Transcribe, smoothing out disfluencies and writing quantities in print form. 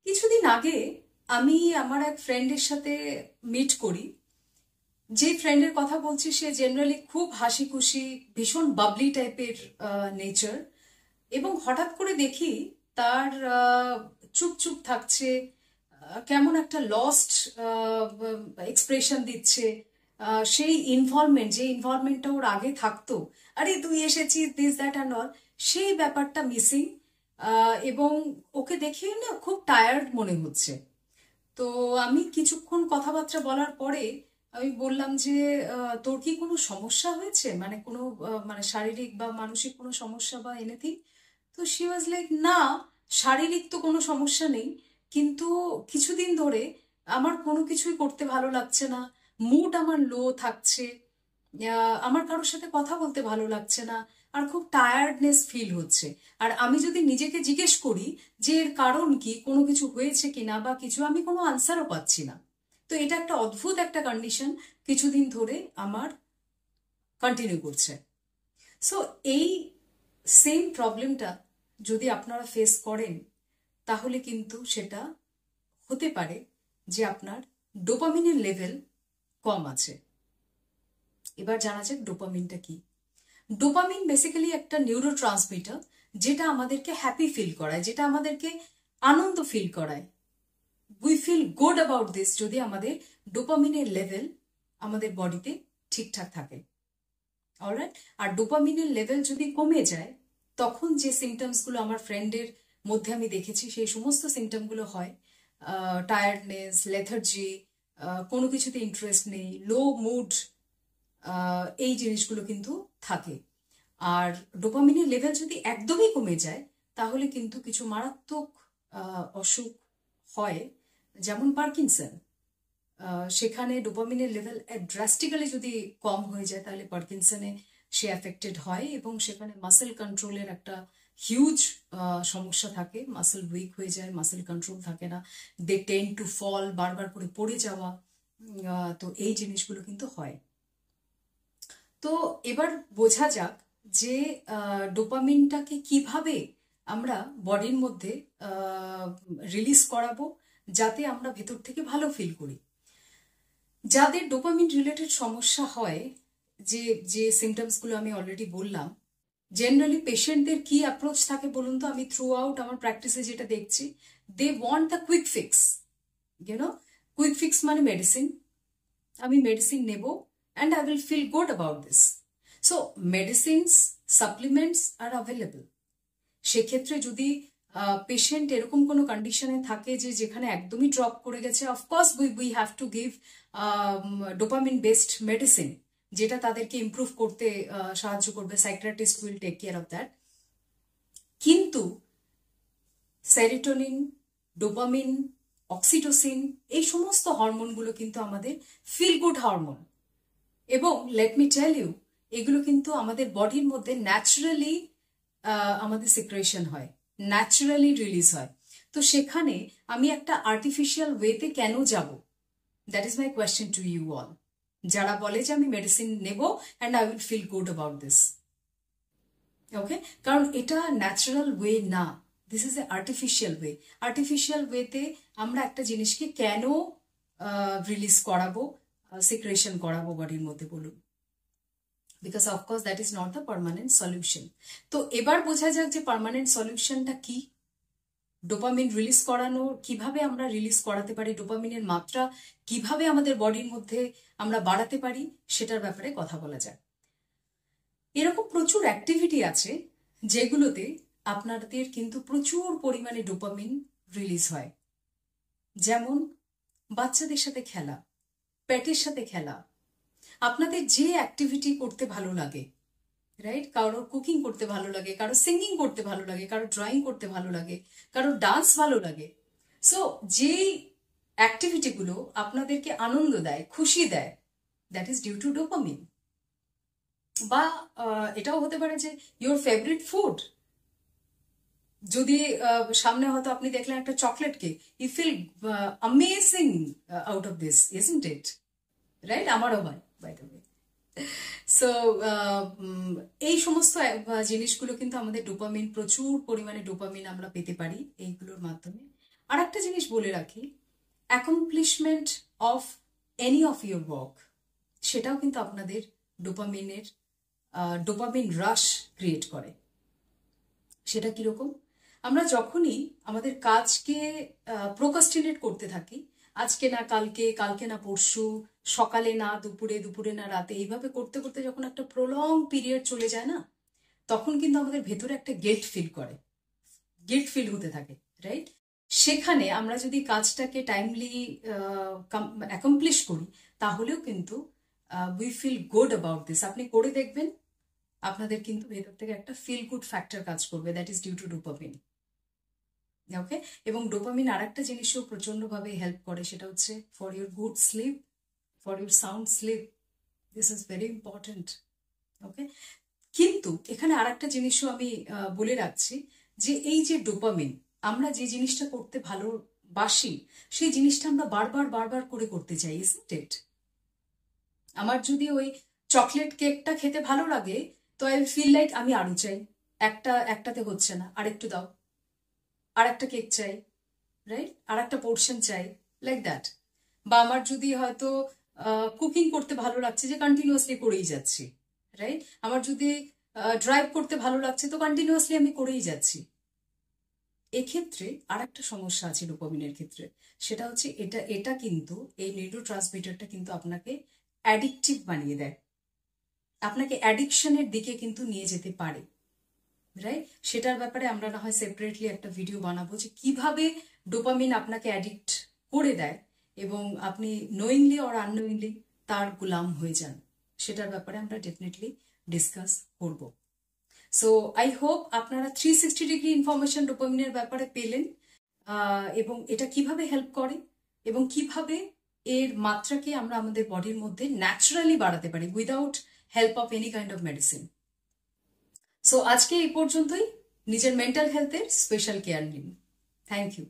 কিছুদিন আগে আমি আমার এক ফ্রেন্ডের সাথে মিট করি। যে ফ্রেন্ডের কথা বলছি সে জেনারেলি খুব হাসি খুশি, ভীষণ বাবলি টাইপের নেচার, এবং হঠাৎ করে দেখি তার চুপ চুপ থাকছে, কেমন একটা লস্ট এক্সপ্রেশন দিচ্ছে। সেই ইনভলভমেন্ট, যে ইনভলভমেন্টটা ওর আগে থাকতো, আরে তুই এসেছিস দিস দ্যাট অ্যান্ড অল, সেই ব্যাপারটা মিসিং। এবং ওকে দেখে না খুব টায়ার্ড মনে হচ্ছে। তো আমি কিছুক্ষণ কথাবার্তা বলার পরে আমি বললাম যে তোর কি কোনো সমস্যা হয়েছে, মানে কোনো মানে শারীরিক বা মানসিক কোনো সমস্যা বা এনিথিং? তো শি ওয়াজ লাইক, না, শারীরিক তো কোনো সমস্যা নেই, কিন্তু কিছুদিন ধরে আমার কোনো কিছুই করতে ভালো লাগছে না, মুড আমার লো থাকছে, আমার কারোর সাথে কথা বলতে ভালো লাগছে না, আর খুব টায়ার্ডনেস ফিল হচ্ছে। আর আমি যদি নিজেকে জিজ্ঞেস করি যে এর কারণ কি, কোনো কিছু হয়েছে কিনা বা কিছু, আমি কোনো আনসারও পাচ্ছি না। তো এটা একটা অদ্ভুত একটা কন্ডিশন কিছুদিন ধরে আমার কন্টিনিউ করছে। সো এই সেম প্রবলেমটা যদি আপনারা ফেস করেন, তাহলে কিন্তু সেটা হতে পারে যে আপনার ডোপামিনের লেভেল কম আছে। এবার জানা যাক ডোপামিনটা কি। ডোপামিন বেসিক্যালি একটা নিউরো ট্রান্সমিটার, যেটা আমাদেরকে হ্যাপি ফিল করায়, যেটা আমাদেরকে আনন্দ ফিল করায়। We feel good about this যদি আমাদের ডোপামিনের লেভেল আমাদের বডিতে ঠিকঠাক থাকে। অলরাইট? আর ডোপামিনের লেভেল যদি কমে যায়, তখন যে সিমটমসগুলো আমার ফ্রেন্ডের মধ্যে আমি দেখেছি, সেই সমস্ত সিমটমগুলো হয় টায়ার্ডনেস, লেথার্জি, কোনো কিছুতে ইন্টারেস্ট নেই, লো মুড, এই জিনিসগুলো কিন্তু থাকে। আর ডোপামিনের লেভেল যদি একদমই কমে যায়, তাহলে কিন্তু কিছু মারাত্মক অসুখ হয়, যেমন পার্কিনসন। সেখানে ডোপামিনের লেভেল ড্রাস্টিক্যালি যদি কম হয়ে যায়, তাহলে পার্কিনসনে সে অ্যাফেক্টেড হয়, এবং সেখানে মাসেল কন্ট্রোলের একটা হিউজ সমস্যা থাকে। মাসেল উইক হয়ে যায়, মাসেল কন্ট্রোল থাকে না, দে টেন্ড টু ফল, বারবার করে পড়ে যাওয়া। তো এই জিনিসগুলো কিন্তু হয়। তো এবার বোঝা যাক যে ডোপামিনটাকে কিভাবে আমরা বডির মধ্যে রিলিজ করাবো, যাতে আমরা ভেতর থেকে ভালো ফিল করি। যাদের ডোপামিন রিলেটেড সমস্যা হয়, যে যে সিমটমসগুলো আমি অলরেডি বললাম, জেনারেলি পেশেন্টদের কি অ্যাপ্রোচ থাকে বলুন তো? আমি থ্রু আউট আমার প্র্যাকটিসে যেটা দেখছি, they want the quick fix. You know, quick fix মানে মেডিসিন। আমি মেডিসিন নেব and I will feel good about this. So medicines, supplements are available. সেক্ষেত্রে যদি পেশেন্ট এরকম কোনো কন্ডিশনে থাকে যে যেখানে একদমই ড্রপ করে গেছে, of course we have to give dopamine based medicine, যেটা তাদেরকে ইমপ্রুভ করতে সাহায্য করবে। Psychiatrist will take care of that. কিন্তু সেরিটোনিন, ডোপামিন, অক্সিটোসিন, এই সমস্ত হরমোনগুলো কিন্তু আমাদের ফিল গুড হরমোন, এবং লেট মি টেল ইউ, এগুলো কিন্তু আমাদের বডির মধ্যে ন্যাচারালি আমাদের সিক্রেশন হয়, ন্যাচারালি রিলিজ হয়। তো সেখানে আমি একটা আর্টিফিশিয়াল ওয়েতে কেন যাব? That is my question to you all, যারা বলে যে আমি মেডিসিন নেব and I will feel good about this. Okay, কারণ এটা ন্যাচারাল ওয়ে না, this is a artificial way. Artificial ওয়েতে আমরা একটা জিনিসকে কেন রিলিজ করাবো, সিক্রেশন করাবো বডির মধ্যে, বলুন? Because of course that is not the permanent solution. তো এবার বোঝা যাক যে পার্মানেন্ট সলিউশনটা কি, ডোপামিন রিলিজ করানো কিভাবে আমরা রিলিজ করাতে পারি, ডোপামিনের মাত্রা কিভাবে আমাদের বডির মধ্যে আমরা বাড়াতে পারি, সেটার ব্যাপারে কথা বলা যায়। এরকম প্রচুর অ্যাক্টিভিটি আছে যেগুলোতে আপনাদের কিন্তু প্রচুর পরিমাণে ডোপামিন রিলিজ হয়। যেমন বাচ্চাদের সাথে খেলা, পেটের সাথে খেলা, আপনাদের যে অ্যাক্টিভিটি করতে ভালো লাগে, রাইট? কারোর কুকিং করতে ভালো লাগে, কারো সিঙ্গিং করতে ভালো লাগে, কারো ড্রয়িং করতে ভালো লাগে, কারো ডান্স ভালো লাগে। সো যেই অ্যাক্টিভিটিগুলো আপনাদেরকে আনন্দ দেয়, খুশি দেয়, that is due to dopamine. বা এটাও হতে পারে যে ইয়োর ফেভারিট ফুড, যদি সামনে হয়তো আপনি দেখলেন একটা chocolate cake, you feel amazing out of this, isn't it? Right? আমারও হয়, বাই দ্য ওয়ে। সো এই সমস্ত জিনিসগুলো কিন্তু আমাদের ডোপামিন, প্রচুর পরিমাণে ডোপামিন আমরা পেতে পারি এইগুলোর মাধ্যমে। আর একটা জিনিস বলে রাখি, accomplishment of any of your work, সেটাও কিন্তু আপনাদের ডোপামিন রাশ ক্রিয়েট করে। সেটা কিরকম? আমরা যখনই আমাদের কাজকে প্রোকাস্টিনেট করতে থাকি, আজকে না কালকে, কালকে না পরশু, সকালে না দুপুরে, দুপুরে না রাতে, এইভাবে করতে করতে যখন একটা প্রলং পিরিয়ড চলে যায় না, তখন কিন্তু আমাদের ভেতরে একটা গিল্ট ফিল হতে থাকে, রাইট? সেখানে আমরা যদি কাজটাকে টাইমলি অ্যাকমপ্লিশ করি, তাহলেও কিন্তু we feel good about this. আপনি করে দেখবেন, আপনাদের কিন্তু ভেতর থেকে একটা ফিল গুড ফ্যাক্টর কাজ করবে, that is due to dopamine. Okay? এবং ডোপামিন আর একটা জিনিসও প্রচন্ডভাবে হেল্প করে, সেটা হচ্ছে for your good sleep, for your sound sleep. This is very important. Okay? কিন্তু এখানে আর একটা জিনিসও আমি বলে রাখছি, যে এই যে ডোপামিন, আমরা যে জিনিসটা করতে ভালোবাসি, সেই জিনিসটা আমরা বারবার বারবার করে করতে চাই, ইজন্ট ইট? আমার যদি ওই চকলেট কেকটা খেতে ভালো লাগে, তো আই ফিল লাইক আমি আরো চাই, একটাতে হচ্ছে না, আরেকটু দাও, আর একটা কেক চাই, রাইট? আর একটা পোর্শন চাই, লাইক দ্যাট। বা আমার যদি হয়তো কুকিং করতে ভালো লাগছে, যে কন্টিনিউয়াসলি করেই যাচ্ছি, রাইট? আমার যদি ড্রাইভ করতে ভালো লাগছে, তো কন্টিনিউয়াসলি আমি করেই যাচ্ছি। এক্ষেত্রে আর একটা সমস্যা আছে ডোপামিনের ক্ষেত্রে, সেটা হচ্ছে এটা কিন্তু এই নিউরোট্রান্সমিটারটা কিন্তু আপনাকে অ্যাডিকটিভ বানিয়ে দেয়, আপনাকে অ্যাডিকশনের দিকে কিন্তু নিয়ে যেতে পারে, রাইট? সেটার ব্যাপারে আমরা না হয় সেপারেটলি একটা ভিডিও বানাবো, যে কিভাবে ডোপামিন আপনাকে অ্যাডিক্ট করে দেয় এবং আপনি নোয়িংলি অর আননোয়িংলি তার গোলাম হয়ে যান। সেটার ব্যাপারে আমরা ডেফিনেটলি ডিসকাস করব। সো আই হোপ আপনারা 360 ডিগ্রি ইনফরমেশন ডোপামিনের ব্যাপারে পেলেন, এবং এটা কিভাবে হেল্প করে এবং কিভাবে এর মাত্রাকে আমরা আমাদের বডির মধ্যে ন্যাচারালি বাড়াতে পারি without help of any kind of medicine. So আজকে এই পর্যন্তই। নিজের মেন্টাল হেলথের স্পেশাল কেয়ার নিন। Thank you.